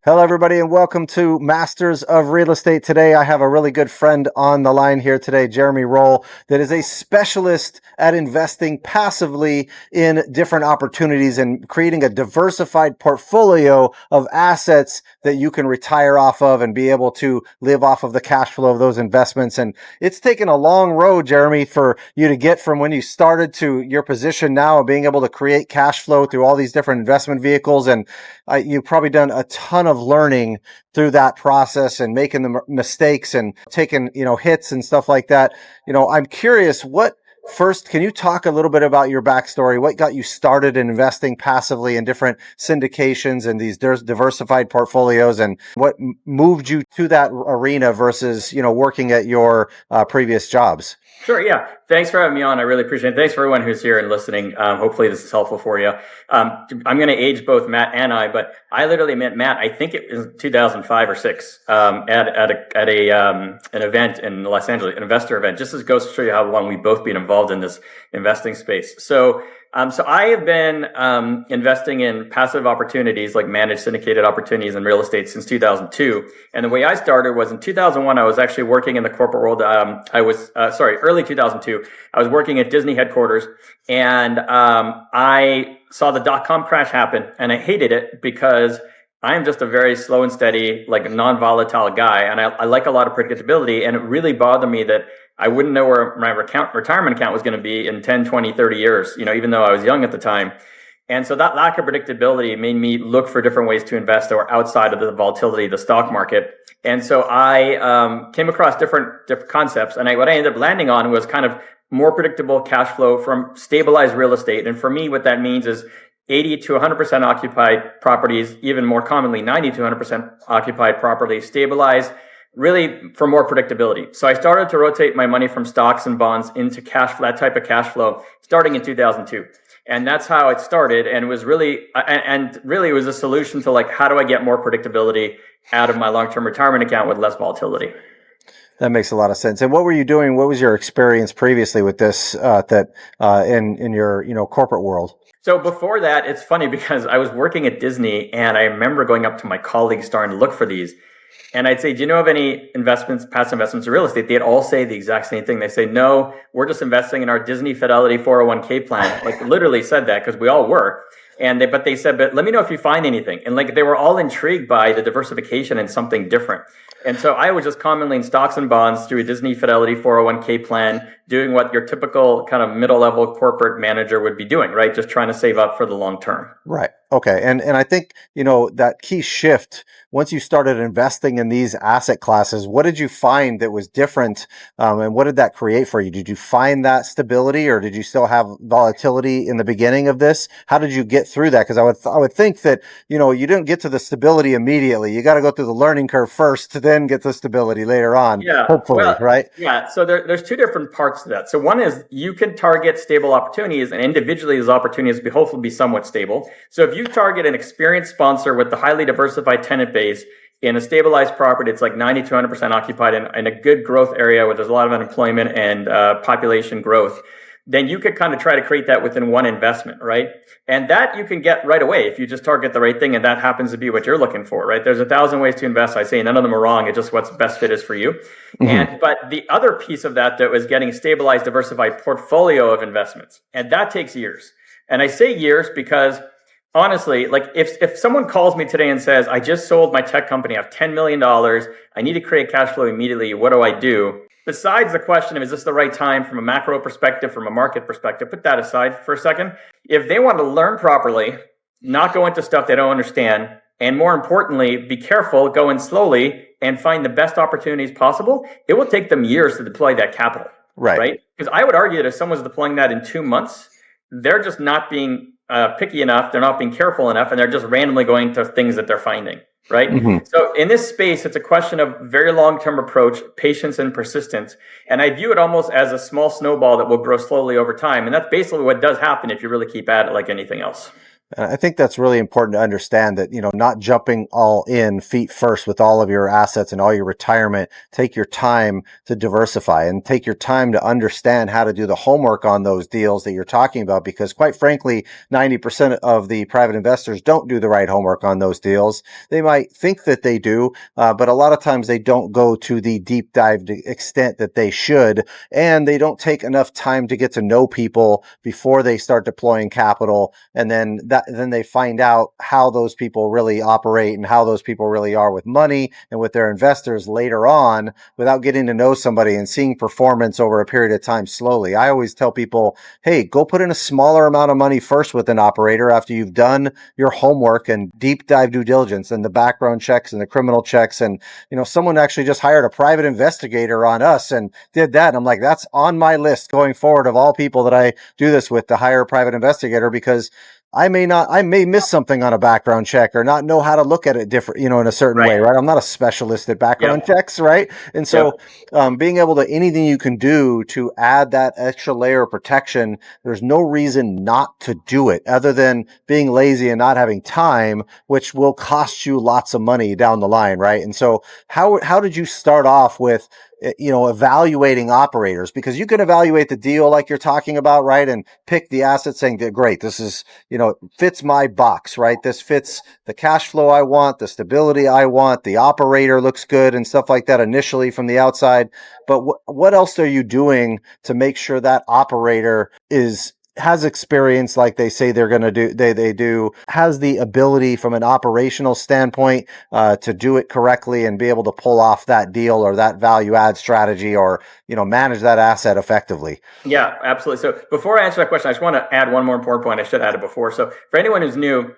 Hello, everybody, and welcome to Masters of Real Estate. Today, I have a really good friend on the line here today, Jeremy Roll, that is a specialist at investing passively in different opportunities and creating a diversified portfolio of assets that you can retire off of and be able to live off of the cash flow of those investments. And it's taken a long road, Jeremy, for you to get from when you started to your position now of being able to create cash flow through all these different investment vehicles. And you've probably done a ton of learning through that process and making the mistakes and taking, hits and stuff like that. I'm curious, can you talk a little bit about your backstory? What got you started in investing passively in different syndications and these diversified portfolios, and what moved you to that arena versus, working at your previous jobs? Sure. Yeah. Thanks for having me on. I really appreciate it. Thanks for everyone who's here and listening. Hopefully this is helpful for you. I'm going to age both Matt and I, but I literally met Matt, I think it was 2005 or six, at an event in Los Angeles, an investor event, just as goes to show you how long we've both been involved in this investing space. So I have been investing in passive opportunities, like managed syndicated opportunities in real estate, since 2002. And the way I started was in 2001. I was actually working in the corporate world. Early 2002. I was working at Disney headquarters, and I saw the dot-com crash happen, and I hated it because I am just a very slow and steady, like non-volatile guy, and I like a lot of predictability. And it really bothered me that I wouldn't know where my retirement account was going to be in 10, 20, 30 years, even though I was young at the time. And so that lack of predictability made me look for different ways to invest that were outside of the volatility of the stock market. And so I came across different concepts, and what I ended up landing on was kind of more predictable cash flow from stabilized real estate. And for me, what that means is 80 to 100% occupied properties, even more commonly 90 to 100% occupied properties, stabilized, really for more predictability. So I started to rotate my money from stocks and bonds into that type of cash flow starting in 2002. And that's how it started. And it was really it was a solution to, like, how do I get more predictability out of my long-term retirement account with less volatility? That makes a lot of sense. And what were you doing? What was your experience previously with this in your corporate world? So before that, it's funny because I was working at Disney, and I remember going up to my colleagues starting to look for these. And I'd say, do you know of any past investments in real estate? They'd all say the exact same thing. They say, no, we're just investing in our Disney Fidelity 401k plan. Like, literally said that, because we all were. But they said, but let me know if you find anything. And like, they were all intrigued by the diversification and something different. And so I was just commonly in stocks and bonds through a Disney Fidelity 401k plan, doing what your typical kind of middle-level corporate manager would be doing, right? Just trying to save up for the long term. Right. Okay. And I think, that key shift, once you started investing in these asset classes, what did you find that was different? And what did that create for you? Did you find that stability, or did you still have volatility in the beginning of this? How did you get through that? Because I would think that, you didn't get to the stability immediately. You got to go through the learning curve first to then get the stability later on. Yeah. Hopefully, right? Yeah. So there's two different parts to that. So one is you can target stable opportunities, and individually those opportunities will hopefully be somewhat stable. So if you target an experienced sponsor with the highly diversified tenant base in a stabilized property, it's like 90 to 100% occupied in a good growth area where there's a lot of unemployment and population growth, then you could kind of try to create that within one investment, right? And that you can get right away if you just target the right thing, and that happens to be what you're looking for, right? There's 1,000 ways to invest. I say none of them are wrong. It's just what's best fit is for you. Mm-hmm. But the other piece of that, though, is getting a stabilized, diversified portfolio of investments. And that takes years. And I say years because, honestly, like if someone calls me today and says, I just sold my tech company, I have $10 million, I need to create cash flow immediately, what do I do? Besides the question of, is this the right time from a macro perspective, from a market perspective, put that aside for a second. If they want to learn properly, not go into stuff they don't understand, and more importantly, be careful, go in slowly and find the best opportunities possible, it will take them years to deploy that capital. Right? Because I would argue that if someone's deploying that in 2 months, they're just not being picky enough, they're not being careful enough, and they're just randomly going to things that they're finding. Right? Mm-hmm. So in this space, it's a question of very long-term approach, patience and persistence. And I view it almost as a small snowball that will grow slowly over time. And that's basically what does happen if you really keep at it like anything else. I think that's really important to understand that, not jumping all in feet first with all of your assets and all your retirement. Take your time to diversify and take your time to understand how to do the homework on those deals that you're talking about. Because quite frankly, 90% of the private investors don't do the right homework on those deals. They might think that they do, but a lot of times they don't go to the deep dive extent that they should. And they don't take enough time to get to know people before they start deploying capital. And then they find out how those people really operate and how those people really are with money and with their investors later on, without getting to know somebody and seeing performance over a period of time slowly. I always tell people, hey, go put in a smaller amount of money first with an operator after you've done your homework and deep dive due diligence and the background checks and the criminal checks. And, someone actually just hired a private investigator on us and did that. And I'm like, that's on my list going forward of all people that I do this with, to hire a private investigator, because I may miss something on a background check or not know how to look at it different, in a certain way, Right. right? I'm not a specialist at background Yep. checks, right? And so, Yep. being able to, anything you can do to add that extra layer of protection, there's no reason not to do it other than being lazy and not having time, which will cost you lots of money down the line, right? And so, how did you start off with, evaluating operators? Because you can evaluate the deal like you're talking about, right? And pick the asset saying, great, this is, fits my box, right? This fits the cash flow I want, the stability I want, the operator looks good and stuff like that initially from the outside. But what else are you doing to make sure that operator has experience like they say they're going to do, they do, has the ability from an operational standpoint to do it correctly and be able to pull off that deal or that value add strategy, or manage that asset effectively? Yeah, absolutely. So before I answer that question, I just want to add one more important point. I should have added before. So for anyone who's new,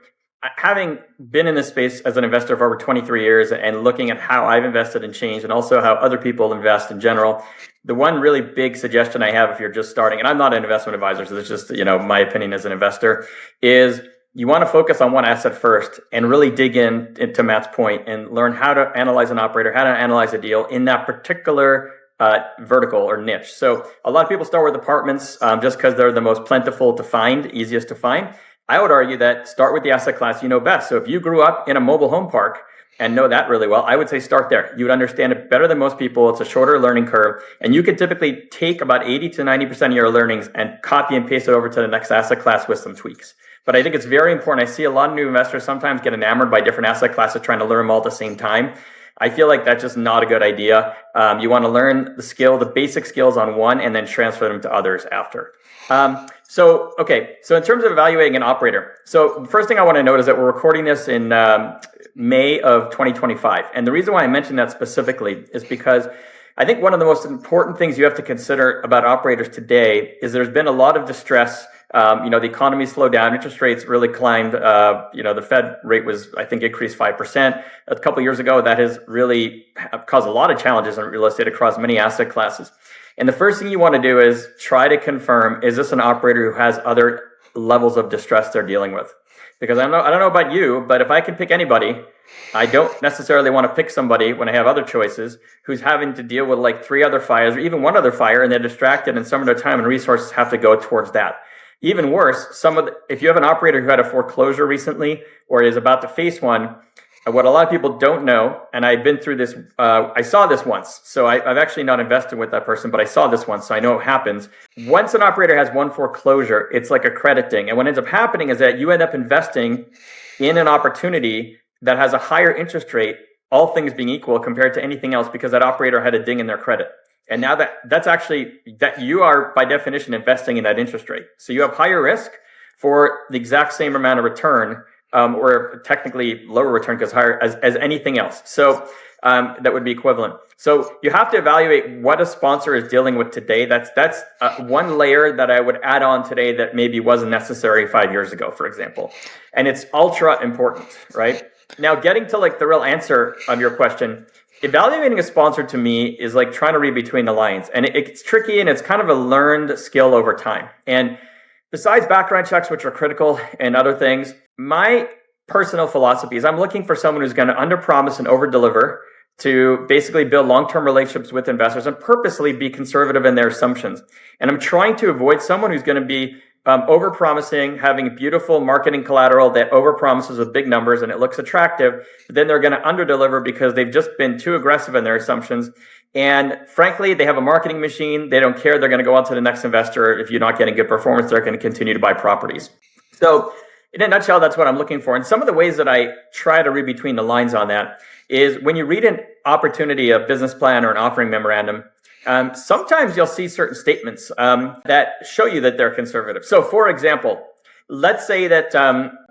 having been in this space as an investor for over 23 years and looking at how I've invested and changed, and also how other people invest in general, the one really big suggestion I have if you're just starting, and I'm not an investment advisor, so it's just, my opinion as an investor, is you want to focus on one asset first and really dig into Matt's point and learn how to analyze an operator, how to analyze a deal in that particular vertical or niche. So a lot of people start with apartments just because they're the most plentiful to find, easiest to find. I would argue that start with the asset class you know best. So if you grew up in a mobile home park and know that really well, I would say start there. You would understand it better than most people. It's a shorter learning curve, and you can typically take about 80 to 90% of your learnings and copy and paste it over to the next asset class with some tweaks. But I think it's very important. I see a lot of new investors sometimes get enamored by different asset classes, trying to learn them all at the same time. I feel like that's just not a good idea. You want to learn the basic skills on one, and then transfer them to others after. So in terms of evaluating an operator, so the first thing I want to note is that we're recording this in May of 2025. And the reason why I mentioned that specifically is because I think one of the most important things you have to consider about operators today is there's been a lot of distress. The economy slowed down, interest rates really climbed. The Fed rate was, I think, increased 5% a couple of years ago. That has really caused a lot of challenges in real estate across many asset classes. And the first thing you want to do is try to confirm, is this an operator who has other levels of distress they're dealing with? Because I don't know about you, but if I can pick anybody, I don't necessarily want to pick somebody when I have other choices who's having to deal with like 3 other fires or even 1 other fire, and they're distracted, and some of their time and resources have to go towards that. Even worse, if you have an operator who had a foreclosure recently or is about to face one, what a lot of people don't know, and I've been through this, I saw this once. So I've actually not invested with that person, but I saw this once, so I know it happens. Once an operator has one foreclosure, it's like a credit thing. And what ends up happening is that you end up investing in an opportunity that has a higher interest rate, all things being equal, compared to anything else, because that operator had a ding in their credit. And now that's actually, that you are by definition investing in that interest rate. So you have higher risk for the exact same amount of return, or technically lower return because higher as anything else. So that would be equivalent. So you have to evaluate what a sponsor is dealing with today. That's one layer that I would add on today that maybe wasn't necessary 5 years ago, for example. And it's ultra important, right? Now, getting to like the real answer of your question, evaluating a sponsor to me is like trying to read between the lines. And it's tricky, and it's kind of a learned skill over time. And besides background checks, which are critical, and other things, my personal philosophy is I'm looking for someone who's going to underpromise and overdeliver to basically build long-term relationships with investors and purposely be conservative in their assumptions. And I'm trying to avoid someone who's going to be over-promising, having beautiful marketing collateral that over-promises with big numbers and it looks attractive, but then they're going to under-deliver because they've just been too aggressive in their assumptions. And frankly, they have a marketing machine. They don't care. They're going to go on to the next investor. If you're not getting good performance, they're going to continue to buy properties. So in a nutshell, that's what I'm looking for. And some of the ways that I try to read between the lines on that is when you read an opportunity, a business plan or an offering memorandum, sometimes you'll see certain statements that show you that they're conservative. So for example, let's say that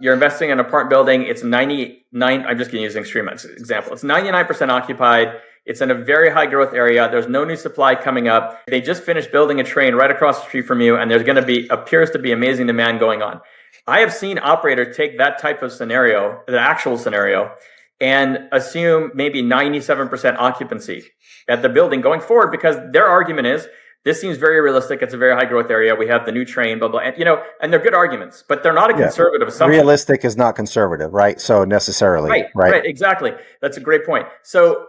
you're investing in an apartment building. It's 99, I'm just going to use an extreme example. It's 99% occupied. It's in a very high growth area. There's no new supply coming up. They just finished building a train right across the street from you, and there's going to be, appears to be amazing demand going on. I have seen operators take that type of scenario, the actual scenario, and assume maybe 97% occupancy at the building going forward because their argument is, this seems very realistic. It's a very high growth area. We have the new train, blah, blah. And, and they're good arguments, but they're not a conservative assumption. Realistic is not conservative, right? So necessarily, right, exactly. That's a great point. So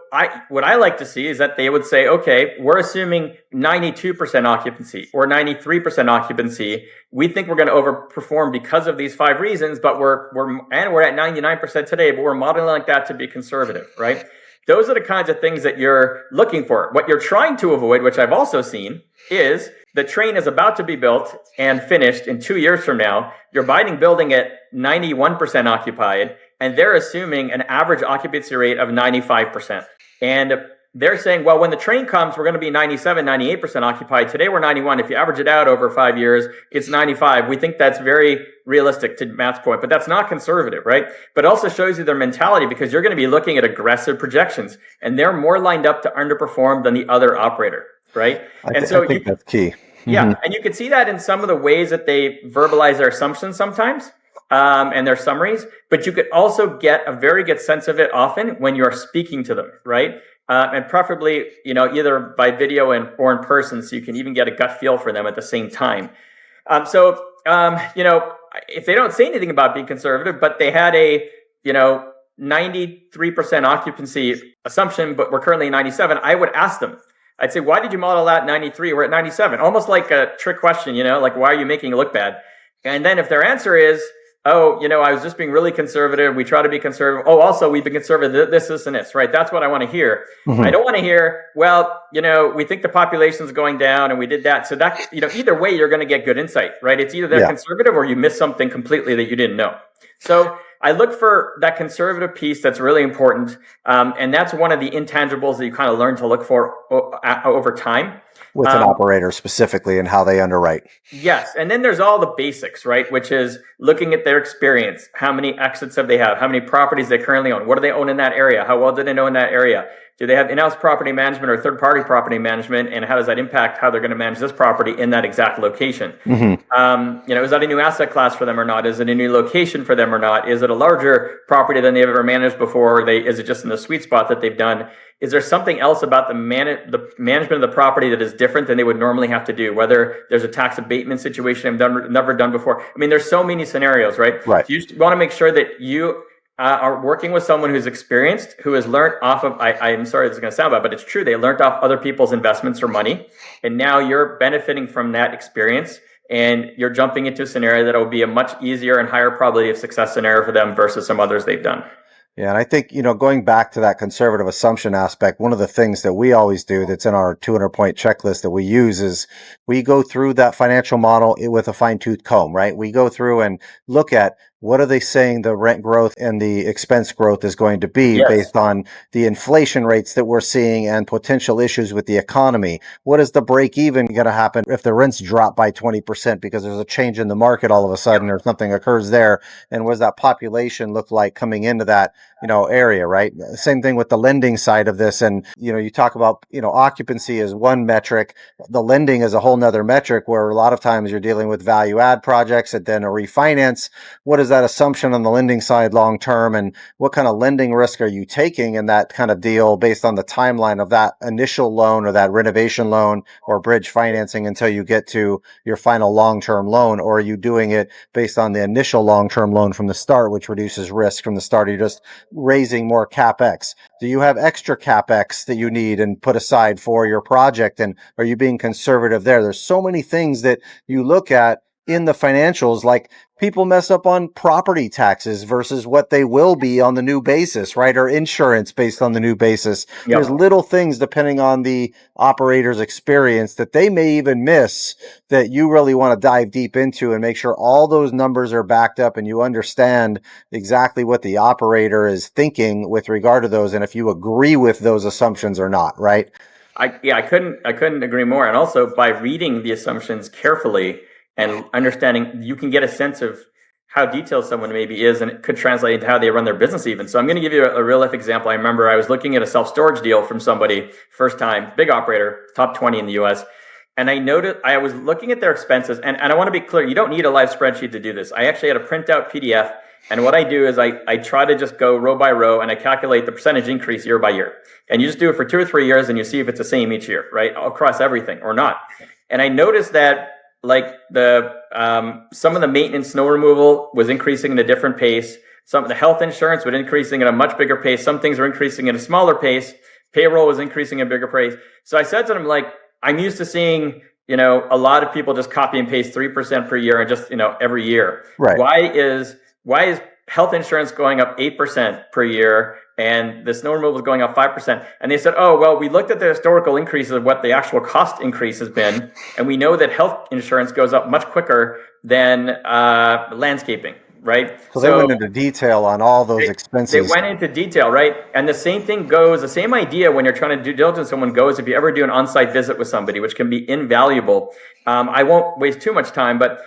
what I like to see is that they would say, okay, we're assuming 92% occupancy or 93% occupancy. We think we're going to overperform because of these 5 reasons, but we're at 99% today, but we're modeling like that to be conservative, right? Those are the kinds of things that you're looking for. What you're trying to avoid, which I've also seen, is the train is about to be built and finished in 2 years from now. You're buying building at 91% occupied, and they're assuming an average occupancy rate of 95%. And they're saying, well, when the train comes, we're going to be 97, 98% occupied. Today, we're 91. If you average it out over 5 years, it's 95. We think that's very realistic to Matt's point, but that's not conservative, right? But it also shows you their mentality because you're going to be looking at aggressive projections, and they're more lined up to underperform than the other operator, right? I think that's key. Yeah, and you can see that in some of the ways that they verbalize their assumptions sometimes. And their summaries, but you could also get a very good sense of it often when you're speaking to them, right? And preferably, either by video or in person, so you can even get a gut feel for them at the same time. If they don't say anything about being conservative, but they had a, 93% occupancy assumption, but we're currently 97, I would ask them. I'd say, why did you model that 93? We're at 97. Almost like a trick question, like, why are you making it look bad? And then if their answer is, oh, I was just being really conservative. We try to be conservative. Oh, also, we've been conservative, this, and this, right? That's what I want to hear. Mm-hmm. I don't want to hear, well, we think the population's going down and we did that. So that, either way, you're going to get good insight, right? It's either they're conservative or you miss something completely that you didn't know. So I look for that conservative piece that's really important. And that's one of the intangibles that you kind of learn to look for over time. With an operator specifically and how they underwrite. Yes. And then there's all the basics, right? Which is looking at their experience. How many exits have they had? How many properties they currently own? What do they own in that area? How well do they know in that area? Do they have in-house property management or third-party property management? And how does that impact how they're going to manage this property in that exact location? Mm-hmm. Is that a new asset class for them or not? Is it a new location for them or not? Is it a larger property than they've ever managed before? Is it just in the sweet spot that they've done? Is there something else about the management of the property that is different than they would normally have to do? Whether there's a tax abatement situation they've never done before. I mean, there's so many scenarios, right? Right. You want to make sure that you are working with someone who's experienced, who has learned off of, I'm sorry this is going to sound bad, but it's true. They learned off other people's investments or money. And now you're benefiting from that experience. And you're jumping into a scenario that will be a much easier and higher probability of success scenario for them versus some others they've done. Yeah, and I think, going back to that conservative assumption aspect, one of the things that we always do that's in our 200-point checklist that we use is we go through that financial model with a fine-tooth comb, right? We go through and look at what are they saying the rent growth and the expense growth is going to be based on the inflation rates that we're seeing and potential issues with the economy. What is the break even going to happen if the rents drop by 20% because there's a change in the market all of a sudden or something occurs there? And what does that population look like coming into that, area, right? Same thing with the lending side of this. And, you talk about, occupancy is one metric. The lending is a whole nother metric where a lot of times you're dealing with value add projects and then a refinance. What is that assumption on the lending side long term, and what kind of lending risk are you taking in that kind of deal based on the timeline of that initial loan or that renovation loan or bridge financing until you get to your final long-term loan? Or are you doing it based on the initial long-term loan from the start, which reduces risk from the start? You're just raising more capex. Do you have extra capex that you need and put aside for your project, and are you being conservative there? There's so many things that you look at in the financials, like people mess up on property taxes versus what they will be on the new basis, right? Or insurance based on the new basis. There's Yep. little things depending on the operator's experience that they may even miss that you really want to dive deep into and make sure all those numbers are backed up and you understand exactly what the operator is thinking with regard to those and if you agree with those assumptions or not, right? I couldn't agree more. And also by reading the assumptions carefully and understanding, you can get a sense of how detailed someone maybe is, and it could translate into how they run their business even. So I'm going to give you a real life example. I remember I was looking at a self-storage deal from somebody, first time, big operator, top 20 in the US. And I noted, I was looking at their expenses, and I want to be clear, you don't need a live spreadsheet to do this. I actually had a printout PDF. And what I do is I try to just go row by row and I calculate the percentage increase year by year. And you just do it for 2 or 3 years and you see if it's the same each year, right? Across everything or not. And I noticed that like some of the maintenance, snow removal was increasing at a different pace. Some of the health insurance was increasing at a much bigger pace. Some things were increasing at a smaller pace. Payroll was increasing at a bigger pace. So I said to them, like, I'm used to seeing, a lot of people just copy and paste 3% per year and just, every year. Right. Why is health insurance going up 8% per year and the snow removal is going up 5%? And they said, oh, well, we looked at the historical increases of what the actual cost increase has been. And we know that health insurance goes up much quicker than landscaping, right? So they went into detail on all those expenses. They went into detail, right? And the same thing goes, the same idea when you're trying to do diligence someone goes, if you ever do an on-site visit with somebody, which can be invaluable. I won't waste too much time, but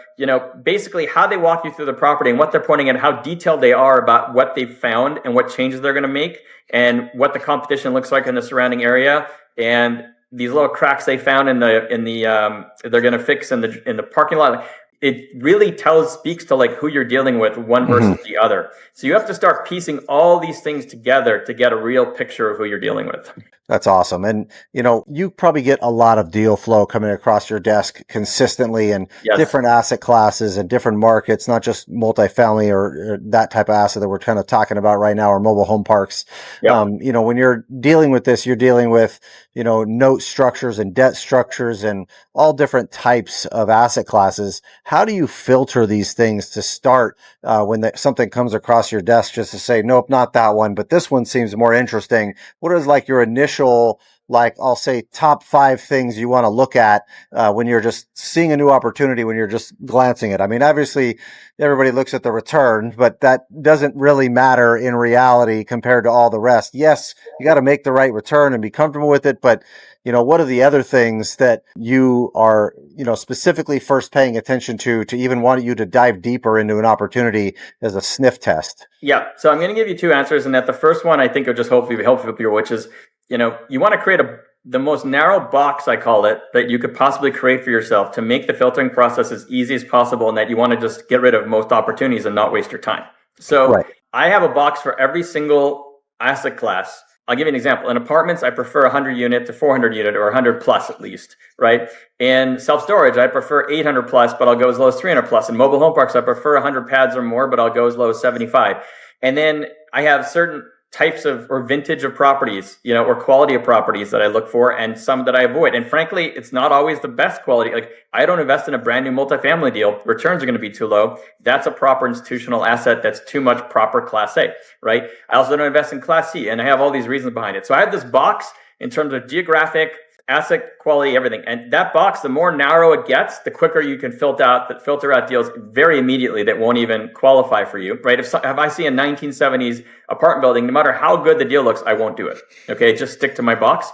basically how they walk you through the property and what they're pointing at, how detailed they are about what they've found and what changes they're going to make and what the competition looks like in the surrounding area. And these little cracks they found in the they're going to fix in the parking lot. It really speaks to like who you're dealing with, one versus the other. So you have to start piecing all these things together to get a real picture of who you're dealing with. That's awesome. And, you probably get a lot of deal flow coming across your desk consistently in different asset classes and different markets, not just multifamily or that type of asset that we're kind of talking about right now, or mobile home parks. Yep. When you're dealing with this, you're dealing with, note structures and debt structures and all different types of asset classes. How do you filter these things to start when something comes across your desk just to say, nope, not that one, but this one seems more interesting? What is like your initial, like I'll say, top 5 things you want to look at when you're just seeing a new opportunity, when you're just glancing at? I mean, obviously everybody looks at the return, but that doesn't really matter in reality compared to all the rest. Yes, you got to make the right return and be comfortable with it, but what are the other things that you are, specifically first paying attention to even want you to dive deeper into an opportunity as a sniff test? Yeah. So I'm going to give you 2 answers. And that the first one, I think will just hopefully be helpful for you, which is, you want to create the most narrow box, I call it, that you could possibly create for yourself to make the filtering process as easy as possible. And that you want to just get rid of most opportunities and not waste your time. So right. I have a box for every single asset class. I'll give you an example. In apartments, I prefer 100 unit to 400 unit or 100 plus at least, right? In self-storage, I prefer 800 plus, but I'll go as low as 300 plus. In mobile home parks, I prefer 100 pads or more, but I'll go as low as 75. And then I have certain types of or vintage of properties, or quality of properties that I look for and some that I avoid. And frankly, it's not always the best quality. Like I don't invest in a brand new multifamily deal. Returns are going to be too low. That's a proper institutional asset. That's too much proper class A, right? I also don't invest in class C, and I have all these reasons behind it. So I have this box in terms of geographic, asset quality, everything. And that box, the more narrow it gets, the quicker you can filter out deals very immediately that won't even qualify for you, right? If I see a 1970s apartment building, no matter how good the deal looks, I won't do it. Okay, just stick to my box.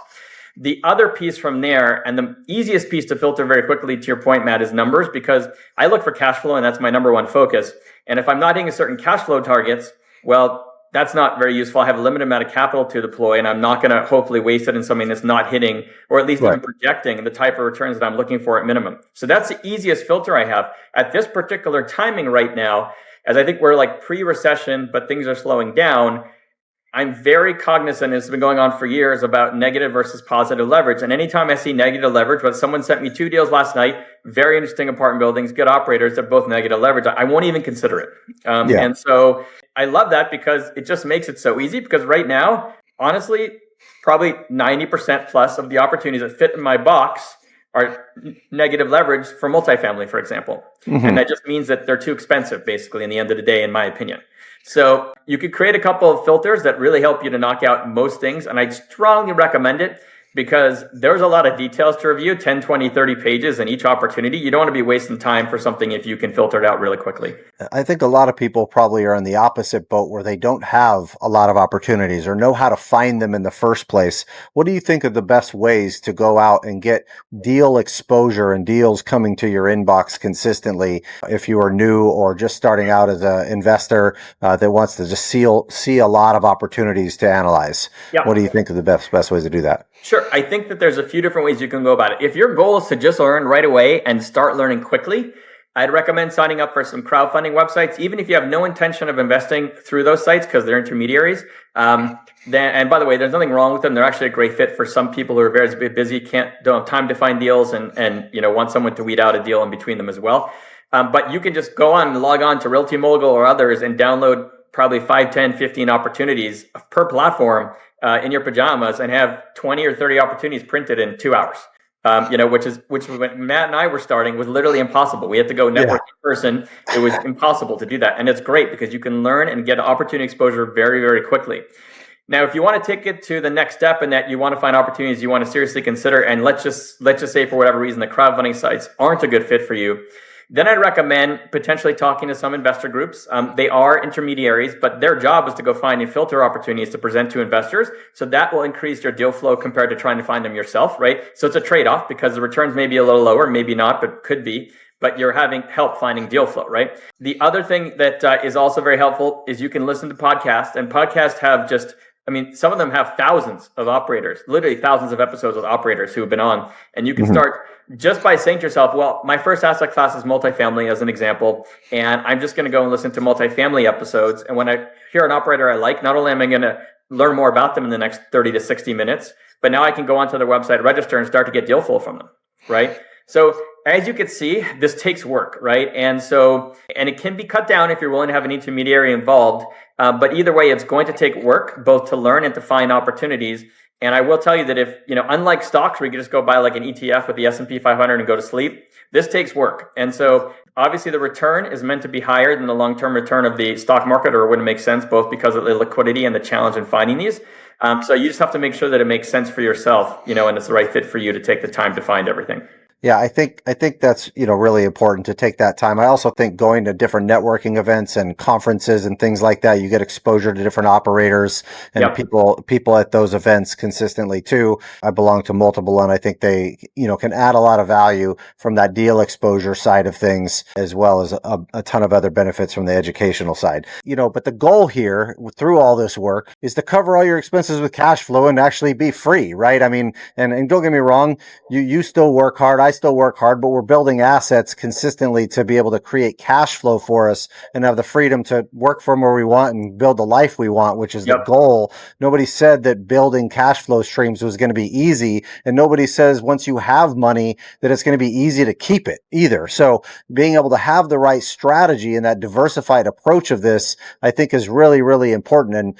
The other piece from there, and the easiest piece to filter very quickly, to your point, Matt, is numbers, because I look for cash flow, and that's my number one focus. And if I'm not hitting a certain cash flow targets, well, that's not very useful. I have a limited amount of capital to deploy, and I'm not going to hopefully waste it in something that's not hitting, or at least even projecting the type of returns that I'm looking for at minimum. So that's the easiest filter I have at this particular timing right now, as I think we're like pre-recession, but things are slowing down. I'm very cognizant, it's been going on for years, about negative versus positive leverage. And anytime I see negative leverage, but someone sent me 2 deals last night, very interesting apartment buildings, good operators, they're both negative leverage, I won't even consider it. And so I love that because it just makes it so easy, because right now, honestly, probably 90% plus of the opportunities that fit in my box are negative leverage for multifamily, for example. Mm-hmm. And that just means that they're too expensive, basically, in the end of the day, in my opinion. So you could create a couple of filters that really help you to knock out most things. And I'd strongly recommend it because there's a lot of details to review, 10, 20, 30 pages in each opportunity. You don't want to be wasting time for something if you can filter it out really quickly. I think a lot of people probably are in the opposite boat where they don't have a lot of opportunities or know how to find them in the first place. What do you think are the best ways to go out and get deal exposure and deals coming to your inbox consistently if you are new or just starting out as an investor that wants to just see a lot of opportunities to analyze? Yep. What do you think are the best ways to do that? Sure. I think that there's a few different ways you can go about it. If your goal is to just learn right away and start learning quickly, I'd recommend signing up for some crowdfunding websites, even if you have no intention of investing through those sites because they're intermediaries. And by the way, there's nothing wrong with them. They're actually a great fit for some people who are very busy, don't have time to find deals, and want someone to weed out a deal in between them as well. But you can just go on and log on to Realty Mogul or others and download probably 5, 10, 15 opportunities per platform in your pajamas and have 20 or 30 opportunities printed in 2 hours. Which when Matt and I were starting was literally impossible. We had to go network in person. It was impossible to do that. And it's great because you can learn and get opportunity exposure very, very quickly. Now, if you want to take it to the next step and that you want to find opportunities you want to seriously consider, and let's just say for whatever reason the crowdfunding sites aren't a good fit for you, then I'd recommend potentially talking to some investor groups. They are intermediaries, but their job is to go find and filter opportunities to present to investors. So that will increase your deal flow compared to trying to find them yourself, right? So it's a trade-off because the returns may be a little lower, maybe not, but could be. But you're having help finding deal flow, right? The other thing that is also very helpful is you can listen to podcasts, and podcasts have some of them have thousands of operators, literally thousands of episodes with operators who have been on. And you can start just by saying to yourself, well, my first asset class is multifamily as an example, and I'm just going to go and listen to multifamily episodes. And when I hear an operator I like, not only am I going to learn more about them in the next 30 to 60 minutes, but now I can go onto their website, register, and start to get deal flow from them, right? So as you can see, this takes work, right? And it can be cut down if you're willing to have an intermediary involved. But either way, it's going to take work, both to learn and to find opportunities. And I will tell you that if, unlike stocks where you can just go buy like an ETF with the S&P 500 and go to sleep, this takes work. And so obviously the return is meant to be higher than the long-term return of the stock market, or it wouldn't make sense, both because of the liquidity and the challenge in finding these. So you just have to make sure that it makes sense for yourself, and it's the right fit for you to take the time to find everything. Yeah, I think that's, really important to take that time. I also think going to different networking events and conferences and things like that, you get exposure to different operators and people at those events consistently too. I belong to multiple, and I think they, can add a lot of value from that deal exposure side of things, as well as a ton of other benefits from the educational side. But the goal here through all this work is to cover all your expenses with cash flow and actually be free, right? I mean, and don't get me wrong, you still work hard. I still work hard, but we're building assets consistently to be able to create cash flow for us and have the freedom to work from where we want and build the life we want, which is the goal. Nobody said that building cash flow streams was going to be easy, and nobody says once you have money that it's going to be easy to keep it either. So being able to have the right strategy and that diversified approach of this, I think, is really, really important. And,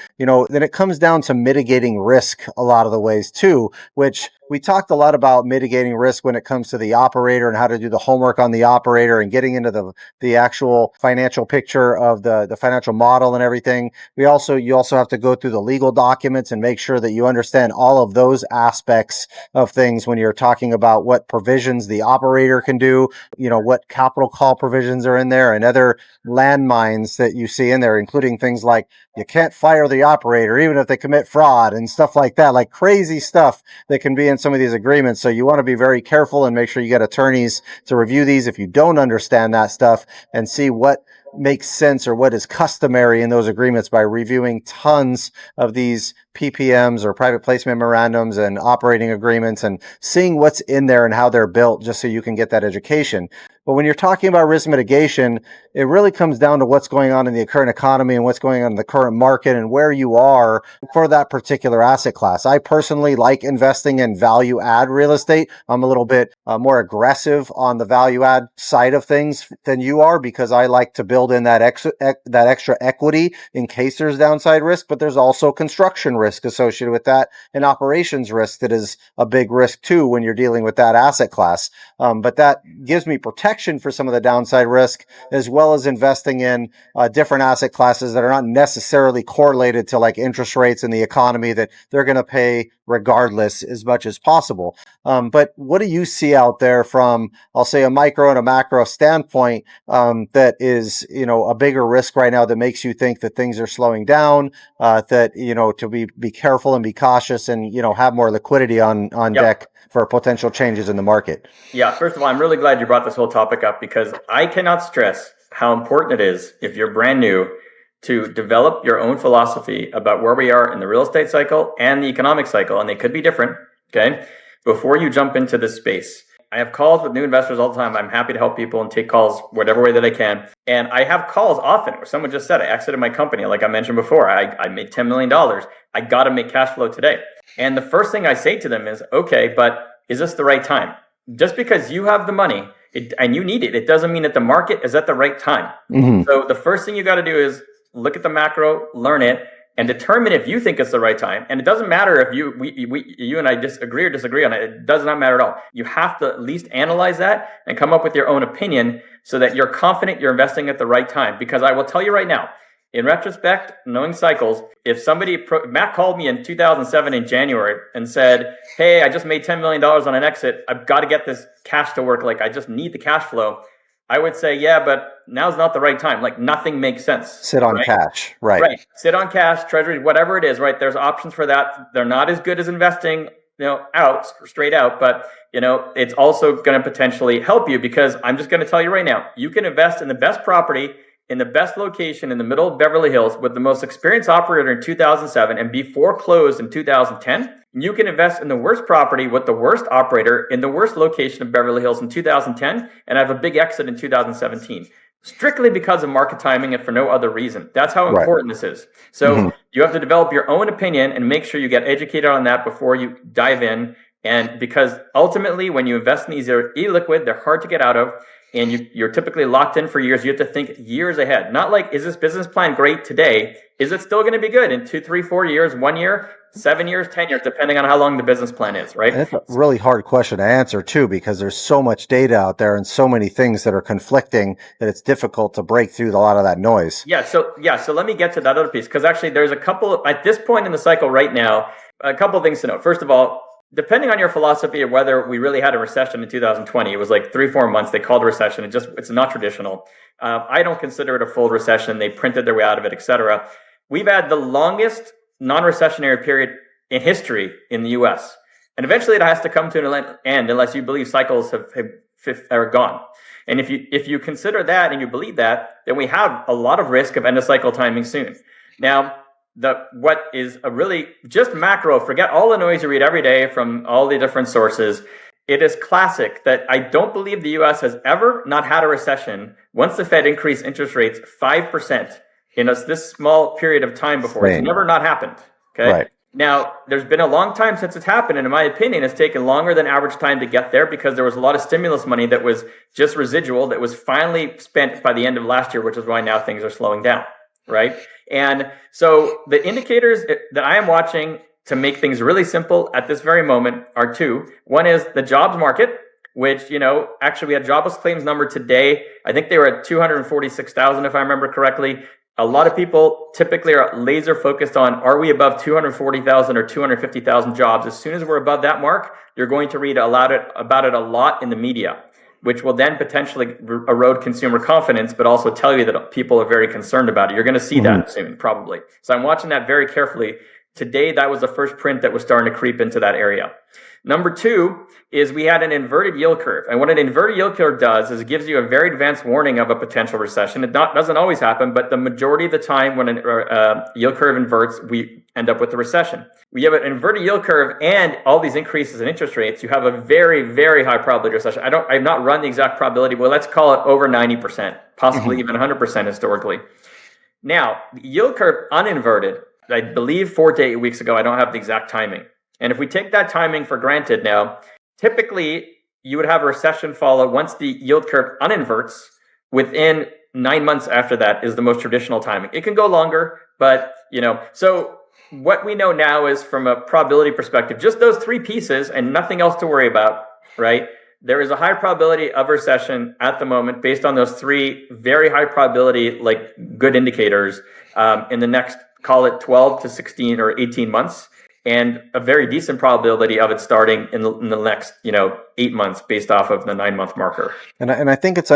then it comes down to mitigating risk a lot of the ways too, which we talked a lot about mitigating risk when it comes to the operator and how to do the homework on the operator and getting into the actual financial picture of the financial model and everything. You also have to go through the legal documents and make sure that you understand all of those aspects of things when you're talking about what provisions the operator can do, what capital call provisions are in there and other landmines that you see in there, including things like you can't fire the operator even if they commit fraud and stuff like that, like crazy stuff that can be in some of these agreements. So you want to be very careful and make sure you get attorneys to review these if you don't understand that stuff, and see what makes sense or what is customary in those agreements by reviewing tons of these PPMs or private placement memorandums and operating agreements and seeing what's in there and how they're built, just so you can get that education. But when you're talking about risk mitigation, it really comes down to what's going on in the current economy and what's going on in the current market and where you are for that particular asset class. I personally like investing in value add real estate. I'm a little bit more aggressive on the value add side of things than you are, because I like to build build in that extra equity in case there's downside risk, but there's also construction risk associated with that and operations risk that is a big risk too when you're dealing with that asset class. But that gives me protection for some of the downside risk, as well as investing in different asset classes that are not necessarily correlated to like interest rates in the economy that they're going to pay regardless as much as possible. But what do you see out there from, I'll say, a micro and a macro standpoint that is, a bigger risk right now that makes you think that things are slowing down, that, to be careful and be cautious and, have more liquidity on deck for potential changes in the market? Yeah, first of all, I'm really glad you brought this whole topic up because I cannot stress how important it is if you're brand new to develop your own philosophy about where we are in the real estate cycle and the economic cycle, and they could be different, okay, before you jump into this space. I have calls with new investors all the time. I'm happy to help people and take calls whatever way that I can. And I have calls often where someone just said, I exited my company. Like I mentioned before, I made $10 million. I got to make cash flow today. And the first thing I say to them is, okay, but is this the right time? Just because you have the money and you need it, it doesn't mean that the market is at the right time. Mm-hmm. So the first thing you got to do is look at the macro, learn it, and determine if you think it's the right time. And it doesn't matter if you and I disagree on it. It does not matter at all. You have to at least analyze that and come up with your own opinion so that you're confident you're investing at the right time. Because I will tell you right now, in retrospect, knowing cycles, if Matt called me in 2007 in January and said, hey, I just made $10 million on an exit. I've got to get this cash to work. Like I just need the cash flow. I would say, yeah, but now's not the right time. Like nothing makes sense. Sit on cash, right? Right. Sit on cash, treasury, whatever it is, right? There's options for that. They're not as good as investing, straight out, but it's also going to potentially help you because I'm just going to tell you right now, you can invest in the best property in the best location in the middle of Beverly Hills with the most experienced operator in 2007 and be foreclosed in 2010. You can invest in the worst property with the worst operator in the worst location of Beverly Hills in 2010 and have a big exit in 2017. Strictly because of market timing and for no other reason. That's how important this is. So you have to develop your own opinion and make sure you get educated on that before you dive in. And because ultimately when you invest in these, they're illiquid, they're hard to get out of. And you're typically locked in for years. You have to think years ahead. Not like, is this business plan great today? Is it still going to be good in 2, 3, 4 years, 1 year, 7 years, 10 years, depending on how long the business plan is, right? And it's a really hard question to answer too, because there's so much data out there and so many things that are conflicting that it's difficult to break through a lot of that noise. So let me get to that other piece, because actually there's a couple, at this point in the cycle right now, a couple of things to note. First of all, depending on your philosophy of whether we really had a recession in 2020, it was like 3-4 months. They called it a recession. It's not traditional. I don't consider it a full recession. They printed their way out of it, et cetera. We've had the longest non-recessionary period in history in the U.S. And eventually it has to come to an end unless you believe cycles are gone. And if you consider that and you believe that, then we have a lot of risk of end of cycle timing soon. Now, what is a really just macro, forget all the noise you read every day from all the different sources. It is classic that I don't believe the U.S. has ever not had a recession once the Fed increased interest rates 5% in this small period of time before. It's never not happened. Okay. Right. Now, there's been a long time since it's happened, and in my opinion, it's taken longer than average time to get there because there was a lot of stimulus money that was just residual that was finally spent by the end of last year, which is why now things are slowing down. Right. And so the indicators that I am watching to make things really simple at this very moment are two. One is the jobs market, which, actually we had jobless claims number today. I think they were at 246,000, if I remember correctly. A lot of people typically are laser focused on, are we above 240,000 or 250,000 jobs? As soon as we're above that mark, you're going to read about it a lot in the media, which will then potentially erode consumer confidence, but also tell you that people are very concerned about it. You're going to see that soon, probably. So I'm watching that very carefully. Today, that was the first print that was starting to creep into that area. Number two is we had an inverted yield curve. And what an inverted yield curve does is it gives you a very advanced warning of a potential recession. It doesn't always happen, but the majority of the time when a yield curve inverts, we end up with a recession. We have an inverted yield curve and all these increases in interest rates. You have a very, very high probability of recession. I've not run the exact probability. Well, let's call it over 90%, possibly even 100% historically. Now, the yield curve uninverted, I believe 4 to 8 weeks ago, I don't have the exact timing. And if we take that timing for granted now, typically you would have a recession follow once the yield curve uninverts within 9 months after that is the most traditional timing. It can go longer, but so what we know now is from a probability perspective, just those three pieces and nothing else to worry about, right? There is a high probability of recession at the moment based on those three very high probability, like good indicators in the next, call it 12 to 16 or 18 months. And a very decent probability of it starting in the next, 8 months based off of the 9-month marker. And I think it's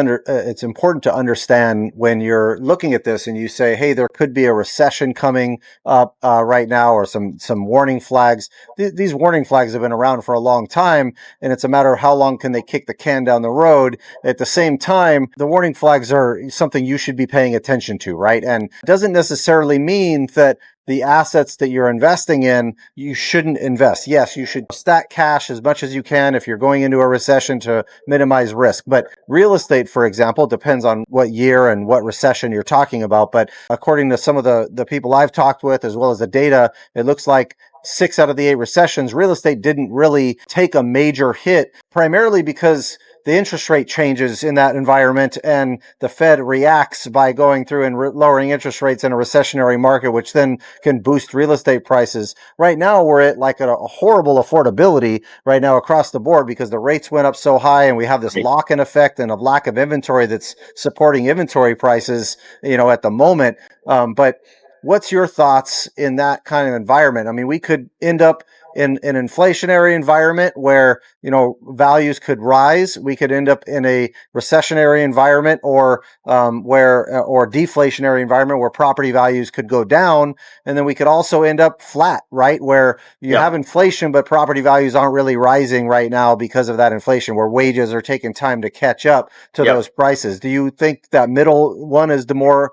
important to understand when you're looking at this and you say, hey, there could be a recession coming up right now, or some warning flags. These warning flags have been around for a long time, and it's a matter of how long can they kick the can down the road. At the same time, the warning flags are something you should be paying attention to, right? And it doesn't necessarily mean that the assets that you're investing in, you shouldn't invest. Yes, you should stack cash as much as you can if you're going into a recession to minimize risk. But real estate, for example, depends on what year and what recession you're talking about. But according to some of the people I've talked with, as well as the data, it looks like 6 out of the 8 recessions, real estate didn't really take a major hit, primarily because the interest rate changes in that environment, and the Fed reacts by going through and lowering interest rates in a recessionary market, which then can boost real estate prices. Right now, we're at like a horrible affordability right now across the board because the rates went up so high, and we have this lock-in effect and a lack of inventory that's supporting inventory prices, at the moment. But what's your thoughts in that kind of environment? I mean, we could end up in an inflationary environment where, values could rise. We could end up in a recessionary environment or deflationary environment where property values could go down. And then we could also end up flat, right? Where you have inflation, but property values aren't really rising right now because of that inflation, where wages are taking time to catch up to those prices. Do you think that middle one is the more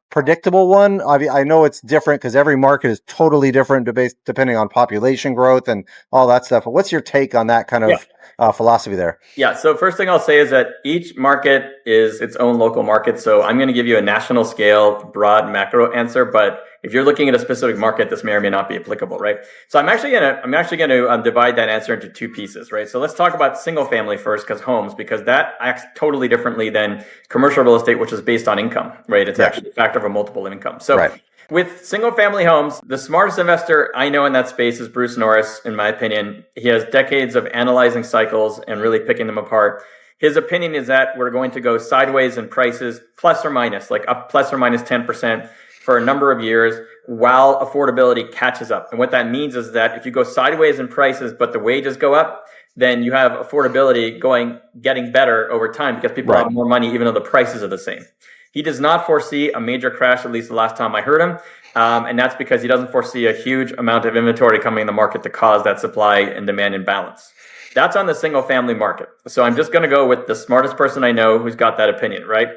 predictable one? I know it's different because every market is totally different depending on population growth and all that stuff. But what's your take on that kind of philosophy there? Yeah. So first thing I'll say is that each market is its own local market. So I'm going to give you a national scale, broad macro answer, but if you're looking at a specific market, this may or may not be applicable, right? So I'm actually going to divide that answer into two pieces, right? So let's talk about single family first, because that acts totally differently than commercial real estate, which is based on income, right? It's actually a factor of a multiple income. So with single family homes, the smartest investor I know in that space is Bruce Norris, in my opinion. He has decades of analyzing cycles and really picking them apart. His opinion is that we're going to go sideways in prices, plus or minus, like up plus or minus 10% for a number of years while affordability catches up. And what that means is that if you go sideways in prices, but the wages go up, then you have affordability getting better over time because people have more money, even though the prices are the same. He does not foresee a major crash, at least the last time I heard him. And that's because he doesn't foresee a huge amount of inventory coming in the market to cause that supply and demand imbalance. That's on the single family market. So I'm just going to go with the smartest person I know who's got that opinion, right?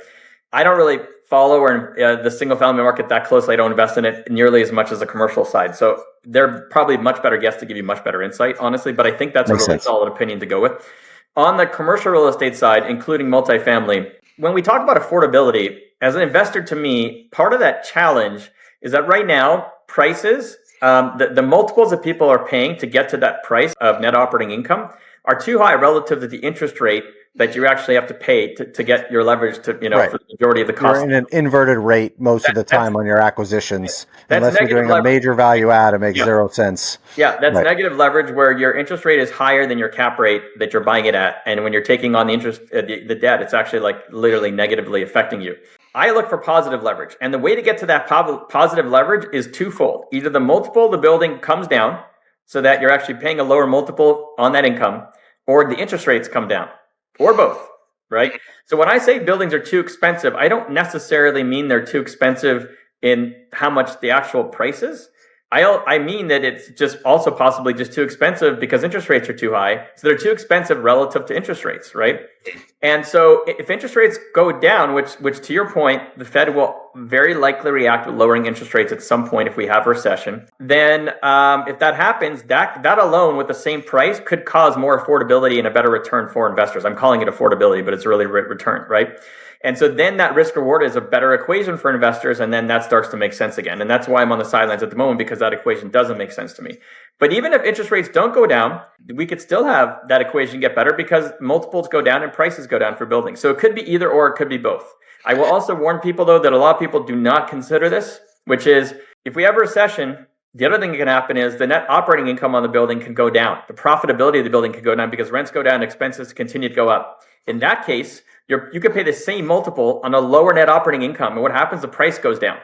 I don't really follow the single family market that closely. I don't invest in it nearly as much as the commercial side. So they're probably much better guests to give you much better insight, honestly. But I think that's a really solid opinion to go with. On the commercial real estate side, including multifamily, when we talk about affordability, as an investor, to me, part of that challenge is that right now, prices, the multiples that people are paying to get to that price of net operating income are too high relative to the interest rate that you actually have to pay to get your leverage to, for the majority of the cost. You're in an inverted rate most of the time on your acquisitions. Unless you're doing a major value add, it makes zero sense. Yeah, that's negative leverage where your interest rate is higher than your cap rate that you're buying it at. And when you're taking on the interest, the debt, it's actually like literally negatively affecting you. I look for positive leverage. And the way to get to that positive leverage is twofold. Either the multiple of the building comes down so that you're actually paying a lower multiple on that income, or the interest rates come down, or both, right? So when I say buildings are too expensive, I don't necessarily mean they're too expensive in how much the actual price is. I mean that it's just also possibly just too expensive because interest rates are too high. So they're too expensive relative to interest rates, right? And so if interest rates go down, which to your point, the Fed will very likely react with lowering interest rates at some point if we have a recession, then if that happens, that alone with the same price could cause more affordability and a better return for investors. I'm calling it affordability, but it's really return, right? And so then that risk reward is a better equation for investors, and then that starts to make sense again. And that's why I'm on the sidelines at the moment, because that equation doesn't make sense to me. But even if interest rates don't go down, we could still have that equation get better because multiples go down and prices go down for buildings. So it could be either or, it could be both. I will also warn people, though, that a lot of people do not consider this, which is if we have a recession, the other thing that can happen is the net operating income on the building can go down. The profitability of the building can go down because rents go down, expenses continue to go up. In that case, you could pay the same multiple on a lower net operating income. And what happens? The price goes down,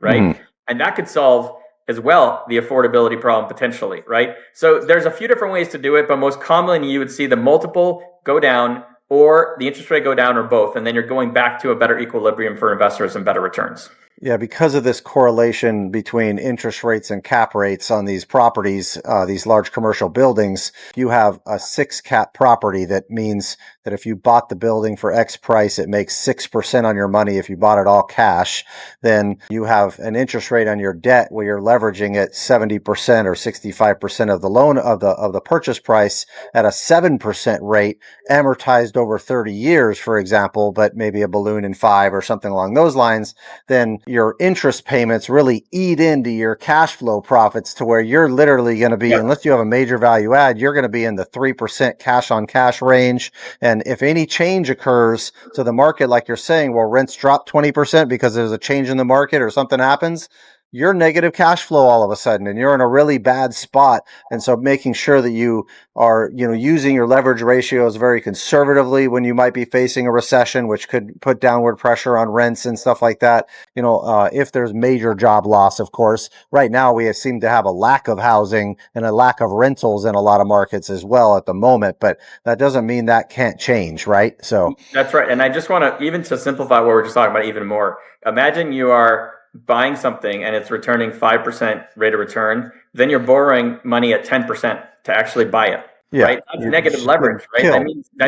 right? Mm-hmm. And that could solve as well the affordability problem potentially, right? So there's a few different ways to do it, but most commonly you would see the multiple go down or the interest rate go down or both. And then you're going back to a better equilibrium for investors and better returns. Yeah, because of this correlation between interest rates and cap rates on these properties, these large commercial buildings, you have a 6 cap property. That means that if you bought the building for X price, it makes 6% on your money. If you bought it all cash, then you have an interest rate on your debt where you're leveraging it 70% or 65% of the loan of the purchase price at a 7% rate amortized over 30 years, for example, but maybe a balloon in 5 or something along those lines. Then your interest payments really eat into your cash flow profits to where you're literally going to be, unless you have a major value add, you're going to be in the 3% cash on cash range. And if any change occurs to the market, like you're saying, well, rents drop 20% because there's a change in the market or something happens, you're negative cash flow all of a sudden, and you're in a really bad spot. And so making sure that you are, using your leverage ratios very conservatively when you might be facing a recession, which could put downward pressure on rents and stuff like that. If there's major job loss, of course. Right now, we seem to have a lack of housing and a lack of rentals in a lot of markets as well at the moment, but that doesn't mean that can't change, right? So that's right. And I just want to, even to simplify what we're just talking about even more, imagine you are buying something and it's returning 5% rate of return, then you're borrowing money at 10% to actually buy it. Yeah, right? That's negative leverage, right? That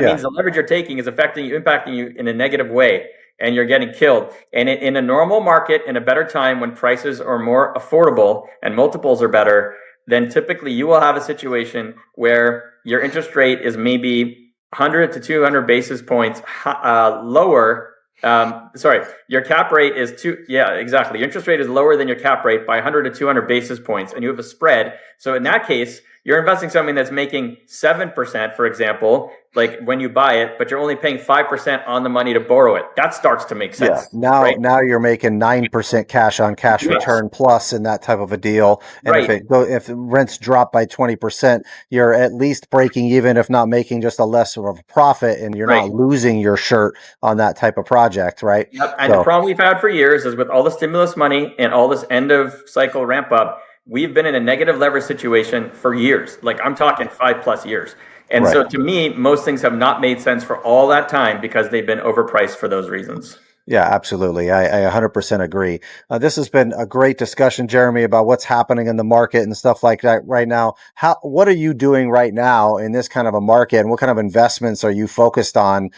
means the leverage you're taking is impacting you in a negative way, and you're getting killed. And in a normal market, in a better time when prices are more affordable and multiples are better, then typically you will have a situation where your interest rate is maybe 100 to 200 basis points lower. Your cap rate is exactly. Your interest rate is lower than your cap rate by 100 to 200 basis points, and you have a spread. So in that case, you're investing something that's making 7%, for example, like when you buy it, but you're only paying 5% on the money to borrow it. That starts to make sense. Yeah. Now you're making 9% cash on cash return plus in that type of a deal. And if rents drop by 20%, you're at least breaking even, if not making just a less of a profit, and you're not losing your shirt on that type of project, right? Yep. And the problem we've had for years is with all the stimulus money and all this end of cycle ramp up, we've been in a negative leverage situation for years. Like I'm talking 5+ years. And so to me, most things have not made sense for all that time because they've been overpriced for those reasons. Yeah, absolutely. I 100% agree. This has been a great discussion, Jeremy, about what's happening in the market and stuff like that right now. What are you doing right now in this kind of a market, and what kind of investments are you focused on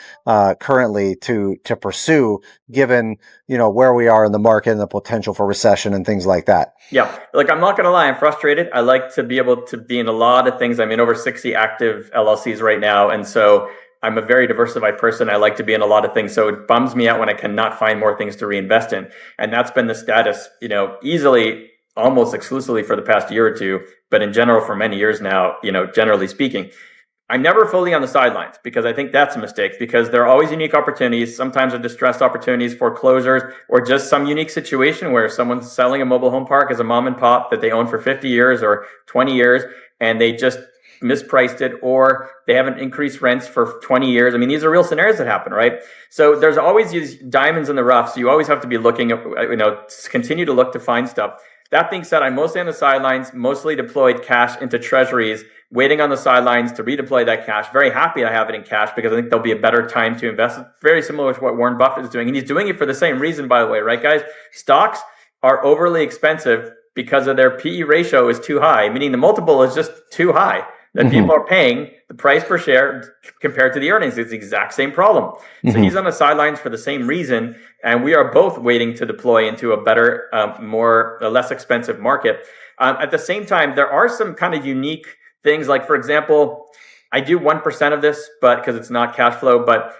currently to pursue, given where we are in the market and the potential for recession and things like that? Yeah, like I'm not going to lie, I'm frustrated. I like to be able to be in a lot of things. I'm in over 60 active LLCs right now, and so I'm a very diversified person. I like to be in a lot of things. So it bums me out when I cannot find more things to reinvest in. And that's been the status, easily, almost exclusively for the past year or two, but in general for many years now, generally speaking. I'm never fully on the sidelines because I think that's a mistake, because there are always unique opportunities. Sometimes they're distressed opportunities, foreclosures, or just some unique situation where someone's selling a mobile home park as a mom and pop that they own for 50 years or 20 years, and they just mispriced it, or they haven't increased rents for 20 years. I mean, these are real scenarios that happen, right? So there's always these diamonds in the rough. So you always have to be looking at, continue to look to find stuff. That being said, I'm mostly on the sidelines, mostly deployed cash into treasuries, waiting on the sidelines to redeploy that cash. Very happy I have it in cash because I think there'll be a better time to invest. Very similar to what Warren Buffett is doing. And he's doing it for the same reason, by the way, right, guys? Stocks are overly expensive because of their PE ratio is too high, meaning the multiple is just too high. That people are paying the price per share compared to the earnings. It's the exact same problem. So he's on the sidelines for the same reason. And we are both waiting to deploy into a better, less expensive market. At the same time, there are some kind of unique things. Like, for example, I do 1% of this, but because it's not cash flow, but,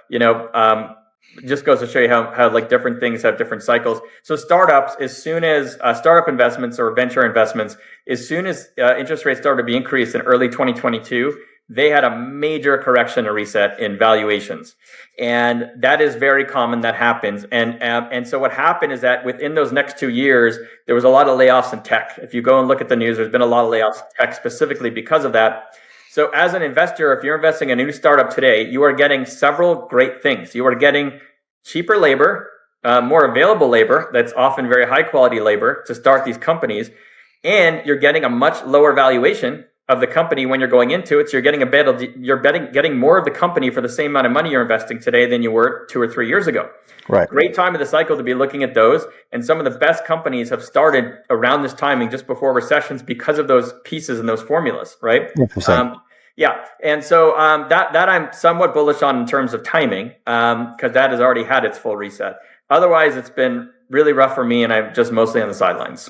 just goes to show you how like different things have different cycles. So startups, as soon as startup investments or venture investments, as soon as interest rates started to be increased in early 2022, they had a major correction and reset in valuations. And that is very common. That happens. And so what happened is that within those next 2 years, there was a lot of layoffs in tech. If you go and look at the news, there's been a lot of layoffs in tech specifically because of that. So as an investor, if you're investing in a new startup today, you are getting several great things. You are getting cheaper labor, more available labor that's often very high quality labor to start these companies, and you're getting a much lower valuation of the company when you're going into it. So you're getting more of the company for the same amount of money you're investing today than you were 2 or 3 years ago. Right. Great time of the cycle to be looking at those. And some of the best companies have started around this timing just before recessions because of those pieces and those formulas, right? Yeah. And so that I'm somewhat bullish on in terms of timing, because that has already had its full reset. Otherwise, it's been really rough for me, and I'm just mostly on the sidelines.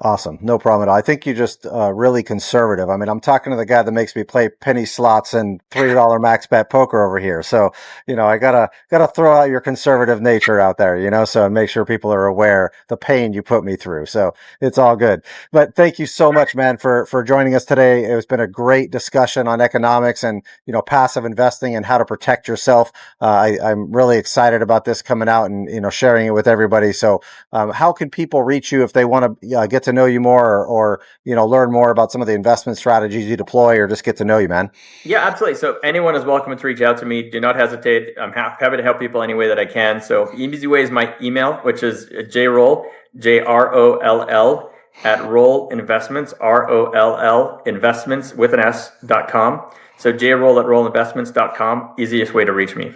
Awesome. No problem at all. I think you're just really conservative. I mean, I'm talking to the guy that makes me play penny slots and $3 max bet poker over here. So, I gotta throw out your conservative nature out there, so make sure people are aware the pain you put me through. So it's all good. But thank you so much, man, for joining us today. It's been a great discussion on economics and, passive investing and how to protect yourself. I'm really excited about this coming out and, sharing it with everybody. So how can people reach you if they want to get to know you more or learn more about some of the investment strategies you deploy or just get to know you, man? Yeah, absolutely. So anyone is welcome to reach out to me. Do not hesitate. I'm happy to help people any way that I can. So easy way is my email, which is jroll, JROLL at Roll Investments, ROLL Investments with an S.com. So jroll at rollinvestments.com. Easiest way to reach me.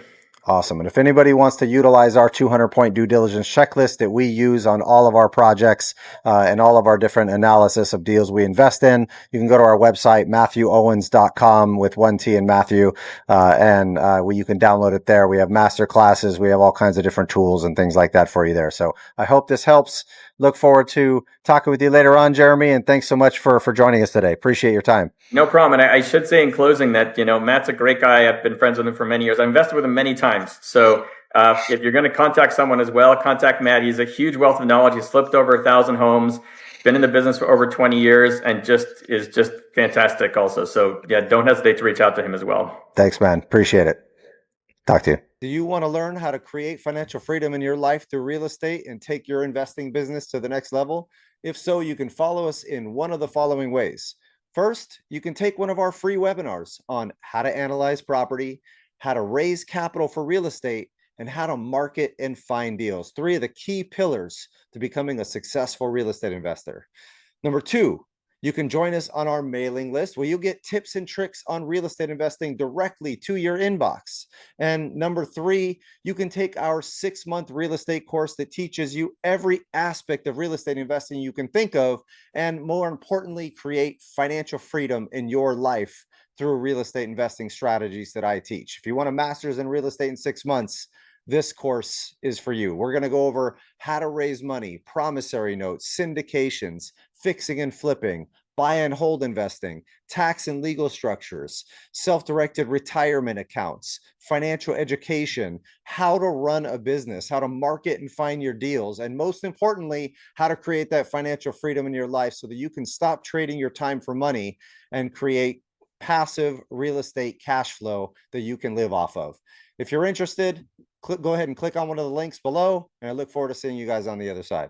Awesome. And if anybody wants to utilize our 200-point due diligence checklist that we use on all of our projects and all of our different analysis of deals we invest in, you can go to our website, MathewOwens.com with 1 T in Mathew, and you can download it there. We have master classes. We have all kinds of different tools and things like that for you there. So I hope this helps. Look forward to talking with you later on, Jeremy. And thanks so much for joining us today. Appreciate your time. No problem. And I should say in closing that, Matt's a great guy. I've been friends with him for many years. I've invested with him many times. So if you're going to contact someone as well, contact Matt. He's a huge wealth of knowledge. He's flipped over 1,000 homes, been in the business for over 20 years, and is just fantastic also. So yeah, don't hesitate to reach out to him as well. Thanks, man. Appreciate it. Talk to you. Do you want to learn how to create financial freedom in your life through real estate and take your investing business to the next level? If so, you can follow us in one of the following ways. First, you can take one of our free webinars on how to analyze property, how to raise capital for real estate, and how to market and find deals. 3 of the key pillars to becoming a successful real estate investor. Number 2, you can join us on our mailing list where you'll get tips and tricks on real estate investing directly to your inbox. And number 3, you can take our 6-month real estate course that teaches you every aspect of real estate investing you can think of, and more importantly, create financial freedom in your life through real estate investing strategies that I teach. If you want a master's in real estate in 6 months, this course is for you. We're going to go over how to raise money, promissory notes, syndications, fixing and flipping, buy and hold investing, tax and legal structures, self-directed retirement accounts, financial education, how to run a business, how to market and find your deals, and most importantly, how to create that financial freedom in your life so that you can stop trading your time for money and create passive real estate cash flow that you can live off of. If you're interested, go ahead and click on one of the links below, and I look forward to seeing you guys on the other side.